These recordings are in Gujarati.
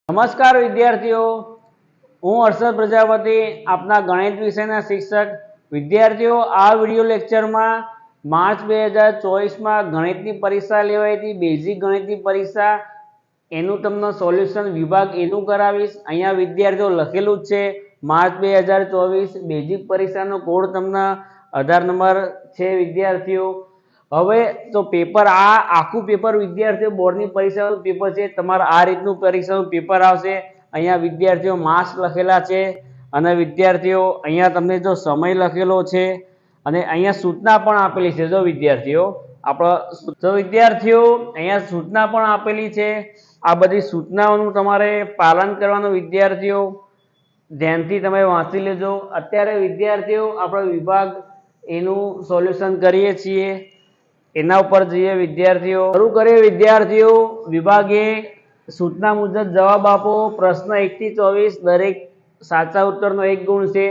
નમસ્કાર વિદ્યાર્થીઓ, હું હર્ષદ પ્રજાપતિ, આપના ગણિત વિષયના શિક્ષક. વિદ્યાર્થીઓ, આ વિડિયો લેક્ચરમાં માર્ચ 2024માં ગણિતની પરીક્ષા લેવાઈ હતી, બેઝિક ગણિતની પરીક્ષા, એનું તમને સોલ્યુશન વિભાગ એનું કરાવીશ. અહીંયા વિદ્યાર્થીઓ લખેલું જ છે માર્ચ 2024 બેઝિક પરીક્ષાનો કોડ તમને 18 નંબર છે વિદ્યાર્થીઓ. હવે તો પેપર આ આખું પેપર વિદ્યાર્થીઓ બોર્ડની પરીક્ષાનું પેપર છે. તમારે આ રીતનું પરીક્ષાનું પેપર આવશે. અહીંયા વિદ્યાર્થીઓ માર્ક્સ લખેલા છે અને વિદ્યાર્થીઓ અહીંયા તમને જો સમય લખેલો છે અને અહીંયા સૂચના પણ આપેલી છે. જો વિદ્યાર્થીઓ અહીંયા સૂચના પણ આપેલી છે. આ બધી સૂચનાઓનું તમારે પાલન કરવાનું વિદ્યાર્થીઓ, ધ્યાનથી તમે વાંચી લેજો. અત્યારે વિદ્યાર્થીઓ આપણે વિભાગ એનું સોલ્યુશન કરીએ છીએ, એના ઉપર જઈએ વિદ્યાર્થીઓ. શરૂ કરીએ વિદ્યાર્થીઓ. વિભાગે સૂચના મુજબ જવાબ આપો. પ્રશ્ન 1 થી 24, દરેક સાચા ઉત્તરનો 1 ગુણ છે.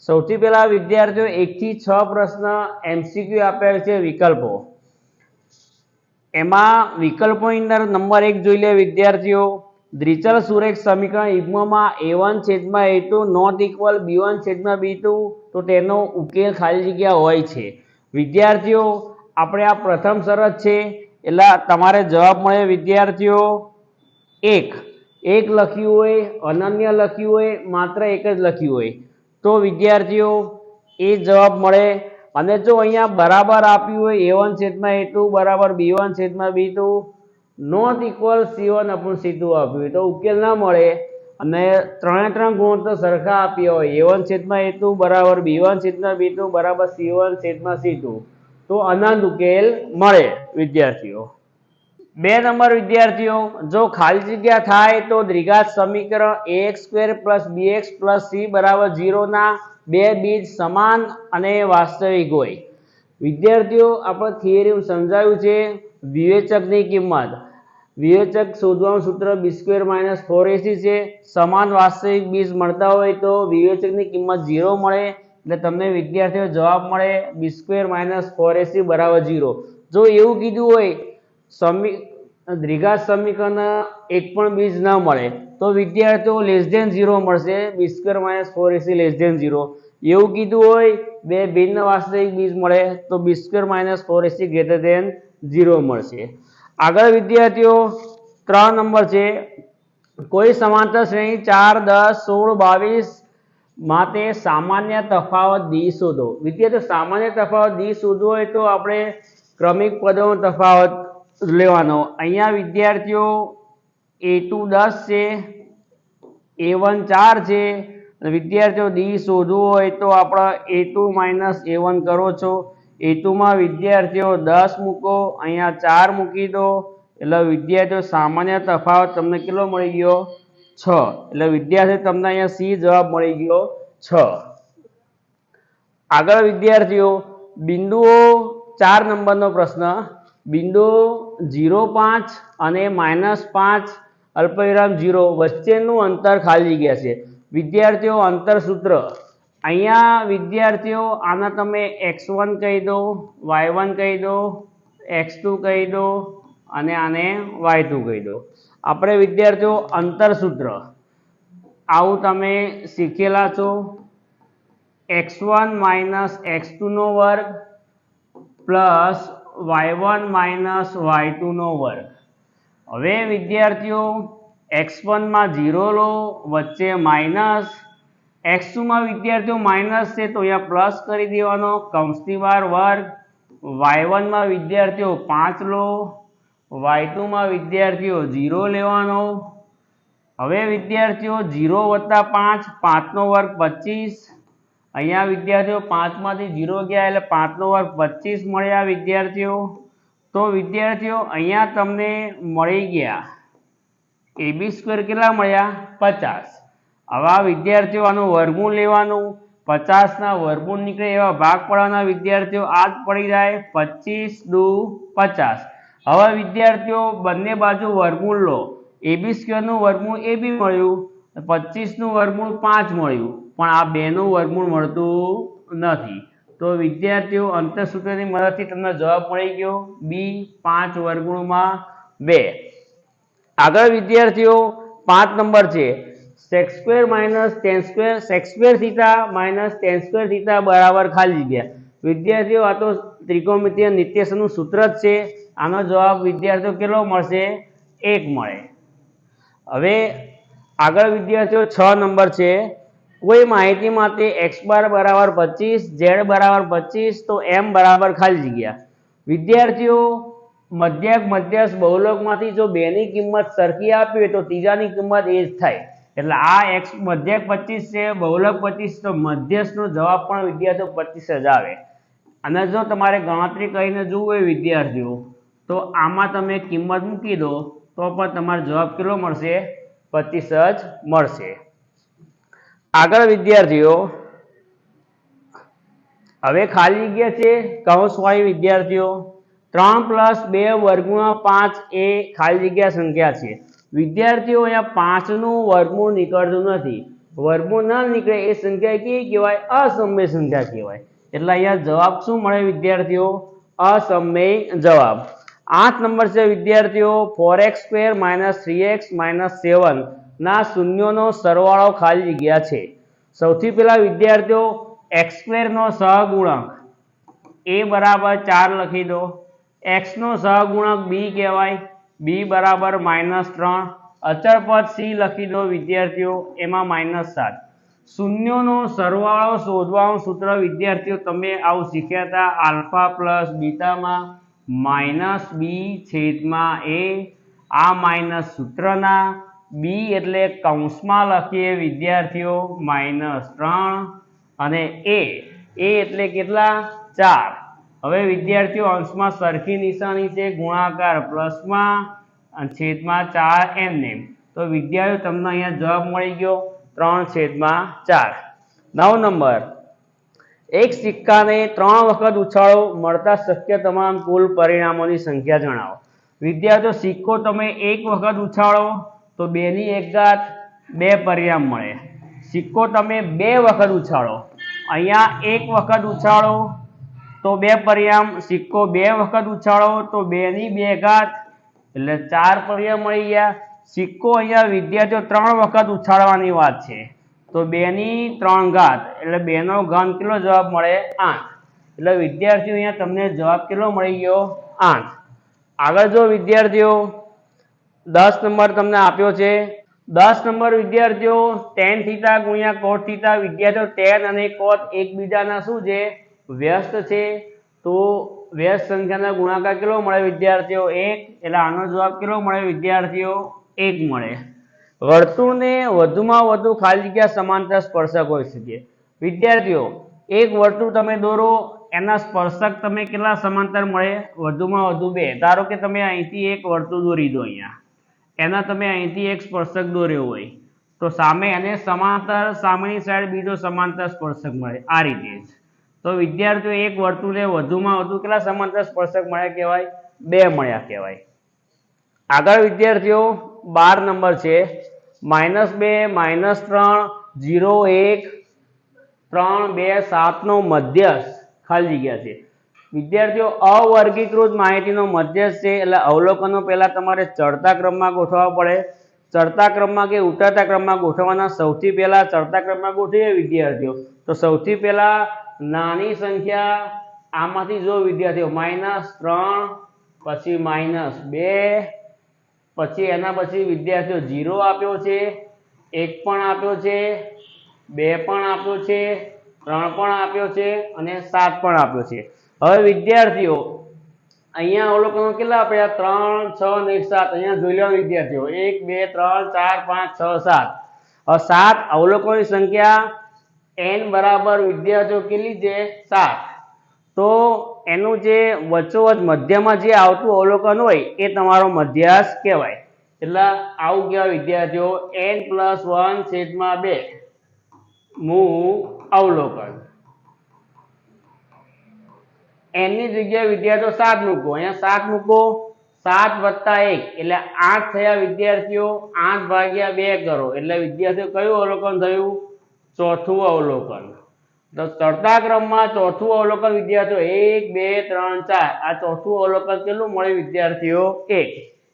સૌથી પહેલા વિદ્યાર્થીઓ 1 થી 6 પ્રશ્ન MCQ આપેલ છે. વિકલ્પો, એમાં વિકલ્પોની અંદર નંબર 1 જોઈ લે વિદ્યાર્થીઓ. દ્વિચલ સુરેખ સમીકરણ યુગ્મમાં a1/a2 નોટ ઇક્વલ b1/b2 તો તેનો ઉકેલ ખાલી જગ્યા હોય છે. વિદ્યાર્થીઓ આપણે આ પ્રથમ શરત છે એટલે તમારે જવાબ મળે વિદ્યાર્થીઓ 1 લખ્યું હોય, અનન્ય લખ્યું હોય, માત્ર 1 જ લખ્યું હોય તો વિદ્યાર્થીઓ એ જવાબ મળે. અને જો અહીંયા બરાબર આપ્યું હોય a1/a2 બરાબર b1/b2 નોટ ઇક્વલ c1/c2 આપ્યું હોય તો ઉકેલ ના મળે. અને 3 ગુણોત્તર સરખા આપ્યા હોય a1/a2 બરાબર b1/b2 બરાબર c1/c2 તો અનંત ઉકેલ મળે વિદ્યાર્થીઓ. 2 નંબર વિદ્યાર્થીઓ, જો ખાલી જગ્યા થાય તો દ્વિઘાત સમીકરણ ax² bx c બરાબર 0 ના બે બીજ સમાન અને વાસ્તવિક હોય. વિદ્યાર્થીઓ આપણે થિયરી સમજાવ્યું છે. વિવેચકની કિંમત, વિવેચક શોધવાનું સૂત્ર b² - 4ac છે. સમાન વાસ્તવિક બીજ મળતા હોય તો વિવેચકની કિંમત 0 મળે એટલે તમને વિદ્યાર્થીઓ જવાબ મળે b² - 4ac બરાબર 0. જો એવું કીધું હોય દ્વિઘાત સમીકરણ એક પણ બીજ ન મળે તો વિદ્યાર્થીઓ <0 મળશે, b² - 4ac <0. એવું કીધું હોય બે ભિન્ન વાસ્તવિક બીજ મળે તો b² - 4ac <0 મળશે. આગળ વિદ્યાર્થીઓ 3 નંબર છે. કોઈ સમાંતર શ્રેણી 4, 10, 16, 22 માટે સામાન્ય તફાવત d શોધો. વિદ્યાર્થીઓ સામાન્ય તફાવત d શોધવો હોય તો આપણે ક્રમિક પદોનો તફાવત લેવાનો. અહીંયા વિદ્યાર્થીઓ a2 10 છે, a1 4 છે. વિદ્યાર્થીઓ d શોધવું હોય તો આપણે a2 - a1 કરો છો. a2 માં વિદ્યાર્થીઓ 10 મૂકો, અહીંયા 4 મૂકી દો એટલે વિદ્યાર્થીઓ સામાન્ય તફાવત તમને કેટલો મળી ગયો 6. એટલે વિદ્યાર્થીઓ તમને અહીંયા C જવાબ મળી ગયો 6. આગળ વિદ્યાર્થીઓ બિંદુઓ 4 નંબરનો પ્રશ્ન. બિંદુઓ 0, 5 અને -5 અલ્પવિરામ 0 વચ્ચેનું અંતર ખાલી જગ્યા છે. વિદ્યાર્થીઓ અંતર સૂત્ર અહીંયા વિદ્યાર્થીઓ આના તમે x1 કહી દો, y1 કહી દો, x2 કહી દો અને આને y2 કહી દો. આપણે વિદ્યાર્થીઓ અંતર સૂત્ર આવું તમે શીખેલા છો. x1 - x2 નો વર્ગ પ્લસ y1 - y2 નો વર્ગ. હવે વિદ્યાર્થીઓ x1 માં 0 લો, વચ્ચે માઇનસ, x2 માં વિદ્યાર્થીઓ માઇનસ છે તો અહીંયા પ્લસ કરી દેવાનો કૌંસની બહાર વર્ગ. y1 માં વિદ્યાર્થીઓ 5 લો, y2 માં વિદ્યાર્થીઓ 0 લેવાનો. હવે વિદ્યાર્થીઓ 0 + 5, 5 નો વર્ગ 25. અહીંયા વિદ્યાર્થીઓ 5 માંથી 0 ગયા એટલે 5 નો વર્ગ 25 મળ્યા વિદ્યાર્થીઓ. તો વિદ્યાર્થીઓ અહીંયા તમને મળી ગયા ab² કેટલા મળ્યા 50. હવે વિદ્યાર્થીઓ આનું વર્ગમૂળ લેવાનું. 50 ના વર્ગમૂળ નીકળે એવા ભાગ પાડવાના વિદ્યાર્થીઓ. આ જ પડી જાય 25 દુ 50. હવે વિદ્યાર્થીઓ બંને બાજુ વર્ગમૂળ લો. ab² નું વર્ગમૂળ ab મળ્યું, 25 નું વર્ગમૂળ 5 મળ્યું, પણ આ બેનું વર્ગમૂળ મળતું નથી. તો વિદ્યાર્થીઓ અંતર સૂત્રની મદદથી તમને જવાબ મળી ગયો b 5 વર્ગમૂળમાં 2. આગળ વિદ્યાર્થીઓ 5 નંબર છે sec square minus tan square sec square theta minus tan square theta બરાબર ખાલી જગ્યા. વિદ્યાર્થીઓ આ તો ત્રિકોણમિતિય નિત્યસમનું સૂત્ર જ છે. આનો જવાબ વિદ્યાર્થીઓ કેટલો મળશે? 1 મળે. હવે આગળ વિદ્યાર્થીઓ 6 નંબર છે કોઈ માહિતી માટે x બાર બરાબર 25 z બરાબર 25 તો m બરાબર ખાલી જગ્યા. વિદ્યાર્થીઓ મધ્યસ્થ બહુલકમાંથી જો બેની કિંમત સરખી આપી હોય તો ત્રીજાની કિંમત એ જ થાય. એટલે આ x મધ્યક 25 છે, બહુલક 25, તો મધ્યસ્થનો જવાબ પણ વિદ્યાર્થીઓ 25 જ આવે. અને જો તમારે ગણતરી કરીને જોવું હોય વિદ્યાર્થીઓ તો આમાં તમે કિંમત મૂકી દો તો પણ તમારો જવાબ કેટલો મળશે? 25 જ મળશે. આગળ વિદ્યાર્થીઓ હવે ખાલી જગ્યા છે કૌંસવાળી વિદ્યાર્થીઓ 3 + 2 વર્ગમૂળ 5 એ ખાલી જગ્યા સંખ્યા છે. વિદ્યાર્થીઓ અહીંયા 5 નું વર્ગમૂળ નીકળતું નથી. વર્ગમૂળ ના નીકળે એ સંખ્યા કેવી કહેવાય? અસમય સંખ્યા કહેવાય. એટલે અહીંયા જવાબ શું મળે વિદ્યાર્થીઓ? અસમય જવાબ. 8 નંબર છે વિદ્યાર્થીઓ 4x² - 3x - 7 ના શૂન્યોનો સરવાળો ખાલી જગ્યા છે. સૌથી પહેલા વિદ્યાર્થીઓ x² નો સહગુણક a બરાબર 4 લખી દો. x નો સહગુણક b કહેવાય, b બરાબર -3. અચળ પદ c લખી દો વિદ્યાર્થીઓ, એમાં -7. શૂન્યોનો સરવાળો શોધવાનું સૂત્ર વિદ્યાર્થીઓ તમે આવું શીખ્યા હતા આલ્ફા પ્લસ બીટામાં -b/a. આ માઇનસ સૂત્રના b એટલે કૌંસમાં લખીએ વિદ્યાર્થીઓ -3 અને a એટલે કેટલા? 4. હવે વિદ્યાર્થીઓ અંશમાં સરખી નિશાની છે, ગુણાકાર પ્લસમાં અને છેદમાં 4 એમને. તો વિદ્યાર્થીઓ તમને અહીંયા જવાબ મળી ગયો 3/4. 9 નંબર એક સિક્કાને 3 વખત ઉછાળો મળતા શક્ય તમામ કુલ પરિણામોની સંખ્યા જણાવો. વિદ્યાર્થીઓ સિક્કો તમે 1 વખત ઉછાળો તો 2 પરિણામ મળે. સિક્કો તમે 2 વખત ઉછાળો, અહીંયા 1 વખત ઉછાળો તો 2 પરિણામ, સિક્કો 2 વખત ઉછાળો તો 2 એટલે 4 પરિણામ મળી ગયા. સિક્કો અહીંયા વિદ્યાર્થીઓ 3 વખત ઉછાળવાની વાત છે તો 2 એટલે 2 નો ઘન કેટલો જવાબ મળે? 8. એટલે વિદ્યાર્થીઓ અહીંયા તમને જવાબ કેટલો મળી ગયો? 8. આગળ જો વિદ્યાર્થીઓ 10 નંબર તમને આપ્યો છે. 10 નંબર વિદ્યાર્થીઓ tan θ × cos θ. વિદ્યાર્થીઓ tan અને cos એકબીજાના શું છે? વ્યસ્ત છે. તો વ્યસ્ત સંખ્યાના ગુણાકાર કેટલો મળે વિદ્યાર્થીઓ? 1. એટલે આનો જવાબ કેટલો મળે વિદ્યાર્થીઓ? 1 મળે. વર્તુળને વધુમાં વધુ ખાલી જગ્યા સમાંતર સ્પર્શક હોઈ શકે. વિદ્યાર્થીઓ એક વર્તુળ તમે દોરો, એના સ્પર્શક તમે કેટલા સમાંતર મળે? વધુમાં વધુ 2. ધારો કે તમે અહીંથી એક વર્તુળ દોરી દો, અહીંયા એના તમે અહીંથી એક સ્પર્શક દોર્યો હોય તો સામે એને સમાંતર, સામેની સાઈડ બીજો સમાંતર સ્પર્શક મળે. આ રીતે જ તો વિદ્યાર્થીઓ એક વર્તુળે વધુમાં વધુ કેટલા સમાંતર સ્પર્શક મળ્યા કહેવાય? 2 મળ્યા કહેવાય. આગળ વિદ્યાર્થીઓ 12 નંબર છે -2 -3 0 1 3 2 7 નો મધ્યસ્થ ખાલી જગ્યા છે. વિદ્યાર્થીઓ અવર્ગીકૃત માહિતીનો મધ્યસ્થ છે એટલે અવલોકનો પહેલા તમારે ચડતા ક્રમમાં ગોઠવવા પડે. ચડતા ક્રમમાં કે ઉતરતા ક્રમમાં ગોઠવવાના. સૌથી પહેલા ચડતા ક્રમમાં ગોઠવીએ વિદ્યાર્થીઓ તો સૌથી પહેલા નાની સંખ્યા આમાંથી જો વિદ્યાર્થીઓ -3, પછી -2, પછી એના પછી વિદ્યાર્થીઓ 0 આપ્યો છે, 1 પણ આપ્યો છે, 2 પણ આપ્યો છે, 3 પણ આપ્યો છે અને 7 પણ આપ્યો છે. હવે વિદ્યાર્થીઓ અહીંયા અવલોકનો કેટલા આપ્યા? 3, 6 અને 7. અહીંયા જોઈ લો વિદ્યાર્થીઓ 1 2 3 4 5 6 7. હવે 7 અવલોકનોની સંખ્યા n બરાબર વિદ્યાર્થીઓ કેટલી છે? 7. તો એનું જે વચ્ચોવચ મધ્યમાં જે આવતું અવલોકન હોય એ તમારો મધ્યાસ કહેવાય. એટલે આવું કહેવાય વિદ્યાર્થીઓ n+1/2 મૂળ અવલોકન. n ની જગ્યાએ વિદ્યાર્થીઓ 7 મૂકો, અહીંયા 7 મૂકો. 7 + 1 એટલે 8 થયા વિદ્યાર્થીઓ. 8/2 કરો એટલે વિદ્યાર્થીઓ કયું અવલોકન થયું? ચોથું અવલોકન. તો ચડતા ક્રમમાં ચોથું અવલોકન વિદ્યાર્થીઓ 1 2 3 4. આ ચોથું અવલોકન કેટલું મળ્યું વિદ્યાર્થીઓ? 1.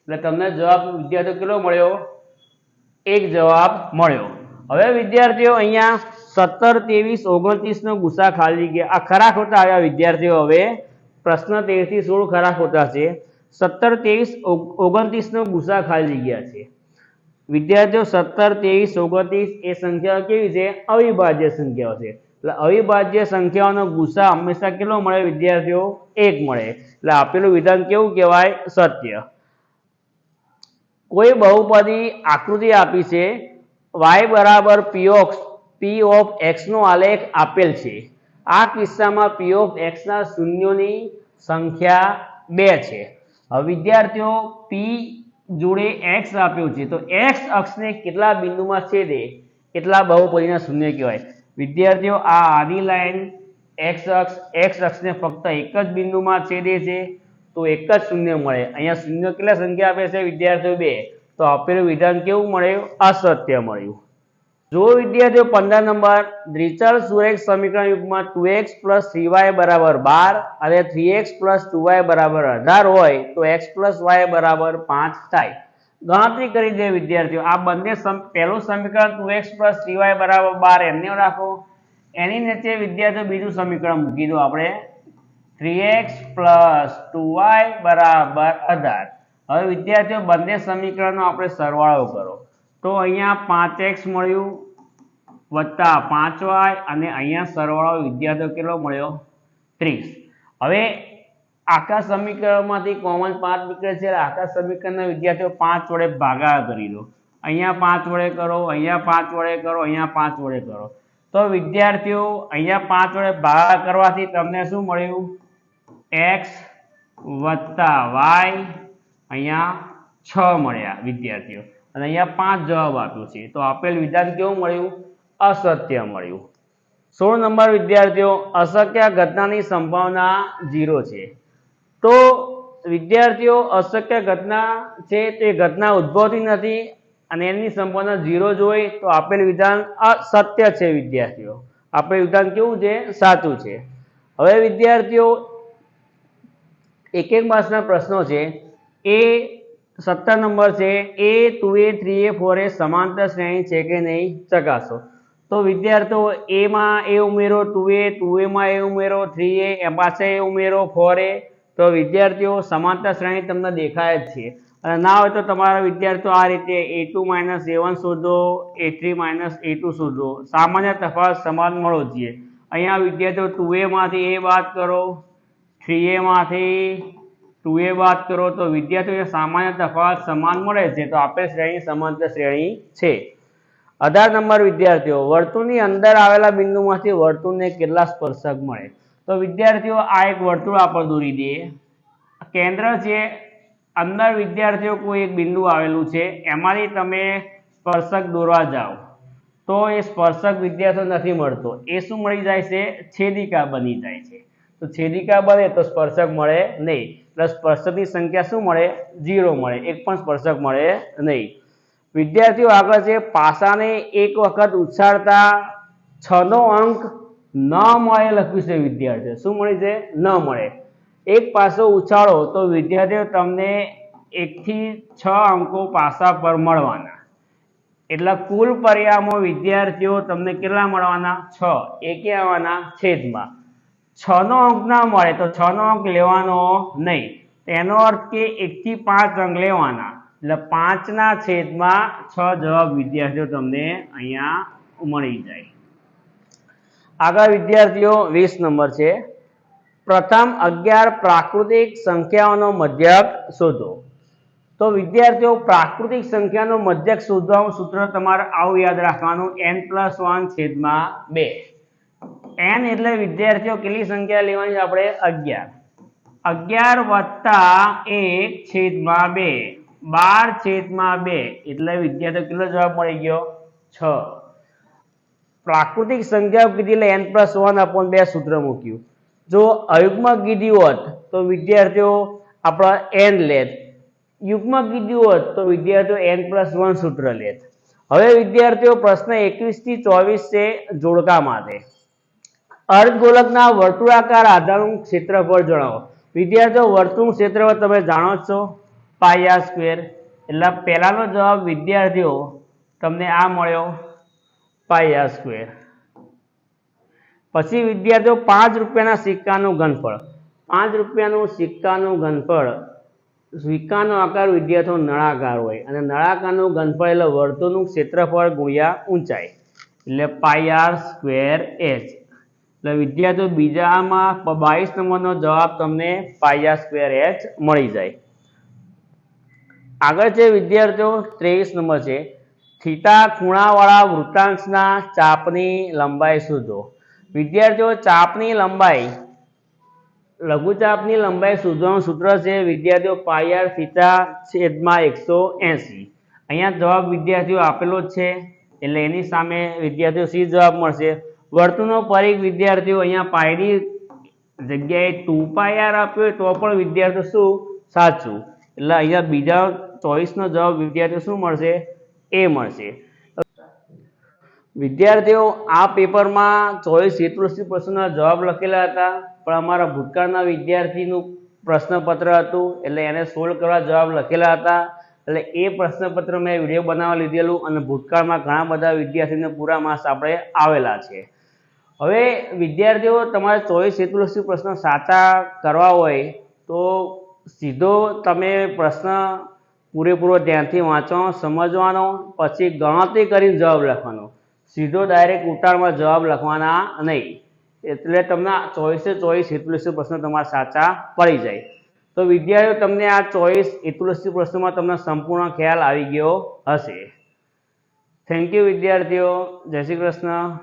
એટલે તમને જવાબ વિદ્યાર્થીઓ કેટલો મળ્યો? એક જવાબ મળ્યો. હવે વિદ્યાર્થીઓ અહીંયા 17, 23, 29 નો ગુસા ખાલી ગયા. આ ખરા ખોટા આવ્યા વિદ્યાર્થીઓ. હવે પ્રશ્ન 13 થી 16 ખરા ખોટા છે. 17, 23, 29 નો ગુસા ખાલી ગયા છે. વિદ્યાર્થીઓ 17, 23, 29 એ સંખ્યાઓ કેવી છે? અવિભાજ્ય સંખ્યાઓ છે. એટલે અવિભાજ્ય સંખ્યાઓનો ગુસા હંમેશા કેટલો મળે વિદ્યાર્થીઓ? 1 મળે. એટલે આપેલું વિધાન કેવું કહેવાય? સત્ય. કોઈ બહુપદી આકૃતિ આપી છે, y બરાબર p ઓફ x નો આલેખ આપેલ છે. આ કિસ્સામાં p ઓફ x ના શૂન્યોની સંખ્યા 2 છે. હવે વિદ્યાર્થીઓ p જોડે x આપ્યું છે, તો x અક્ષને કેટલા બિંદુમાં છેદે એટલા બહુપદીના શૂન્ય કહેવાય. વિદ્યાર્થીઓ આ આડી લાઈન x અક્ષને ફક્ત એક જ બિંદુમાં છેદે છે, તો એક જ શૂન્ય મળે. અહીંયા શૂન્ય કેટલા સંખ્યા આપે છે વિદ્યાર્થીઓ? 2. તો આપેલું વિધાન કેવું મળ્યું? અસત્ય મળ્યું. જો વિદ્યાર્થીઓ 15 નંબર દ્વિચલ સુરેખ સમીકરણ યુગમાં 2x + 3y = 12 અને 3x + 2y = 18 હોય તો x + y = 5 થાય. ગણતરી કરી દે વિદ્યાર્થીઓ. આ બંને પહેલું સમીકરણ 2x + 3y = 12 એમને રાખો. એની નીચે વિદ્યાર્થીઓ બીજું સમીકરણ મૂકી દો આપણે, 3x + 2y = 18. હવે વિદ્યાર્થીઓ બંને સમીકરણનો આપણે સરવાળો કરો તો અહીંયા 5x મળ્યું વત્તા 5y અને અહીંયા સરવાળો વિદ્યાર્થીઓ કેટલો મળ્યો? 30. હવે આખા સમીકરણમાંથી કોમન 5 નીકળે છે. આખા સમીકરણના વિદ્યાર્થીઓ 5 વડે ભાગાકાર કરી દો. અહીંયા 5 વડે કરો, અહીંયા 5 વડે કરો, અહીંયા 5 વડે કરો. તો વિદ્યાર્થીઓ અહીંયા 5 વડે ભાગાકાર કરવાથી તમને શું મળ્યું? x વત્તા y અહીંયા 6 મળ્યા વિદ્યાર્થીઓ. અને અહીંયા 5 જવાબ આપ્યો છે. તો આપેલ વિધાન કેવું મળ્યું? અસત્ય મળ્યું. 16 નંબર વિદ્યાર્થીઓ અશક્ય ઘટનાની સંભાવના 0 છે. તો વિદ્યાર્થીઓ અશક્ય ઘટના છે તે ઘટના ઉદ્ભવતી નથી અને એની સંભાવના 0 જ હોય તો આપેલ વિધાન અસત્ય છે વિદ્યાર્થીઓ. આપેલ વિધાન કેવું છે? સાચું છે. હવે વિદ્યાર્થીઓ એક માર્ક્સના પ્રશ્નો છે. એ 17 નંબર છે. a 2a 3a 4a સમાંતર શ્રેણી છે કે નહીં ચકાસો. તો વિદ્યાર્થીઓ a માં a ઉમેરો, 2a માં a ઉમેરો, 3a પાછળ a ઉમેરો, 4a. તો વિદ્યાર્થીઓ સમાંતર શ્રેણી તમને દેખાય જ છે. અને ના હોય તો તમારા વિદ્યાર્થીઓ આ રીતે a2 - a1 શોધો, a3 - a2 શોધો. સામાન્ય તફાવત સમાન મળવો જોઈએ. અહીંયા વિદ્યાર્થીઓ 2a માંથી a બાદ કરો, 3a માંથી 2a બાદ કરો, તો વિદ્યાર્થીઓ સામાન્ય તફાવત સમાન મળે છે. તો આપેલ શ્રેણી સમાંતર શ્રેણી છે. 18 નંબર વિદ્યાર્થીઓ વર્તુળની અંદર આવેલા બિંદુમાંથી વર્તુળને કેટલા સ્પર્શક મળે? તો વિદ્યાર્થીઓ આ એક વર્તુળ આપણે દોરી દઈએ. કેન્દ્ર છે, અંદર વિદ્યાર્થીઓ કોઈ એક બિંદુ આવેલું છે, એમાંથી તમે સ્પર્શક દોરવા જાઓ તો એ સ્પર્શક વિદ્યાર્થીઓ નથી મળતો. એ શું મળી જાય છે? છેદિકા બની જાય છે. તો છેદિકા બને તો સ્પર્શક મળે નહીં. એટલે સ્પર્શકની સંખ્યા શું મળે? 0 મળે. એક પણ સ્પર્શક મળે નહીં. વિદ્યાર્થીઓ આગળ છે પાસાને એક વખત ઉછાળતા 6 નો અંક ન મળે લખ્યું છે વિદ્યાર્થીઓ. શું મળી છે? ન મળે. એક પાસો ઉછાળો તો વિદ્યાર્થીઓ તમને 1 થી 6 અંકો પાસા પર મળવાના. એટલે કુલ પરિણામો વિદ્યાર્થીઓ તમને કેટલા મળવાના? 6. એ ક્યાં આવવાના? છેદમાં. 6 નો અંક ના મળે તો 6 નો અંક લેવાનો નહીં. એનો અર્થ કે 1 થી 5 અંક લેવાના. એટલે 5 ના છેદમાં 6 જવાબ વિદ્યાર્થીઓ તમને અહીંયા મળી જાય. આગળ વિદ્યાર્થીઓ 20 નંબર છે. પ્રથમ 11 પ્રાકૃતિક સંખ્યાઓનો મધ્યક શોધો. તો વિદ્યાર્થીઓ પ્રાકૃતિક સંખ્યાનો મધ્યક શોધવાનું સૂત્ર તમારે આવું યાદ રાખવાનું, n+1/2. n એટલે વિદ્યાર્થીઓ કેટલી સંખ્યા લેવાની? આપણે 11. 11 વત્તા 1/2, 12/2 એટલે વિદ્યાર્થીઓ કેટલો જવાબ મળી ગયો? 6. પ્રાકૃતિક સંખ્યાઓ કીધી એટલે n+1/2 સૂત્ર મૂક્યું. જો અયુગ્મ કીધી હોત તો વિદ્યાર્થીઓ આપણા n લેત. યુગ્મ કીધું હોત તો વિદ્યાર્થીઓ n+1 સૂત્ર લેત. હવે વિદ્યાર્થીઓ પ્રશ્ન 21 થી 24 છે જોડકા માટે. અર્ધગોલકના વર્તુળાકાર આધારનું ક્ષેત્રફળ જણાવો. વિદ્યાર્થીઓ વર્તુળનું ક્ષેત્રફળ તમે જાણો છો πr². એટલે પહેલાનો જવાબ વિદ્યાર્થીઓ તમને આ મળ્યો પાઈ આર સ્ક્વેર. પછી વિદ્યાર્થીઓ 5 રૂપિયાના સિક્કાનું ઘનફળ. 5 રૂપિયાનું સિક્કાનું ઘનફળ, સિક્કાનો આકાર વિદ્યાર્થીઓ નળાકાર હોય અને નળાકારનું ઘનફળ એટલે વર્તુળનું ક્ષેત્રફળ ગુણ્યા ઊંચાઈ એટલે પાઈ આર સ્ક્વેર એચ. એટલે વિદ્યાર્થીઓ બીજામાં 22 નંબરનો જવાબ તમને પાઈ આર સ્ક્વેર એચ મળી જાય. આગળ છે વિદ્યાર્થીઓ 23 નંબર છે થીટા ખૂણાવાળા વૃત્તાંશના ચાપની લંબાઈ શોધો. વિદ્યાર્થીઓ ચાપની લંબાઈ, લઘુચાપની લંબાઈ શોધવાનું સૂત્ર છે વિદ્યાર્થીઓ પાઈ આર થીટા છેદમાં 180. અહીંયા જવાબ વિદ્યાર્થીઓ આપેલો જ છે એટલે એની સામે વિદ્યાર્થીઓ સી જવાબ મળશે. વર્તુળનો પરિઘ વિદ્યાર્થીઓ અહીંયા પાઈની જગ્યાએ 2 પાઈ આર આપ્યો તો પણ વિદ્યાર્થીઓ શું સાચું, એટલે અહીંયા બીજા ચોઈસનો જવાબ વિદ્યાર્થીઓ શું મળશે? એ મળશે. વિદ્યાર્થીઓ આ પેપરમાં 24 હેતુલક્ષી પ્રશ્નોના જવાબ લખેલા હતા, પણ અમારા ભૂતકાળના વિદ્યાર્થીનું પ્રશ્નપત્ર હતું એટલે એને સોલ્વ કરવા જવાબ લખેલા હતા, એટલે એ પ્રશ્નપત્ર મેં વિડીયો બનાવવા લીધેલું અને ભૂતકાળમાં ઘણા બધા વિદ્યાર્થીઓને પૂરા માર્ક્સ આપણે આવેલા છે. હવે વિદ્યાર્થીઓ તમારે 24 હેતુલક્ષી પ્રશ્નો સાચા કરવા હોય તો સીધો તમે પ્રશ્ન પૂરેપૂરો ધ્યાનથી વાંચો, સમજવાનો, પછી ગણતરી કરીને જવાબ લખવાનો. સીધો ડાયરેક્ટ ઉતાવળમાં જવાબ લખવાના નહીં, એટલે તમને 24 હેતુલક્ષી પ્રશ્નો તમારા સાચા પડી જાય. તો વિદ્યાર્થીઓ તમને આ 24 હેતુલક્ષી પ્રશ્નોમાં તમને સંપૂર્ણ ખ્યાલ આવી ગયો હશે. થેન્ક યુ વિદ્યાર્થીઓ. જય શ્રી કૃષ્ણ.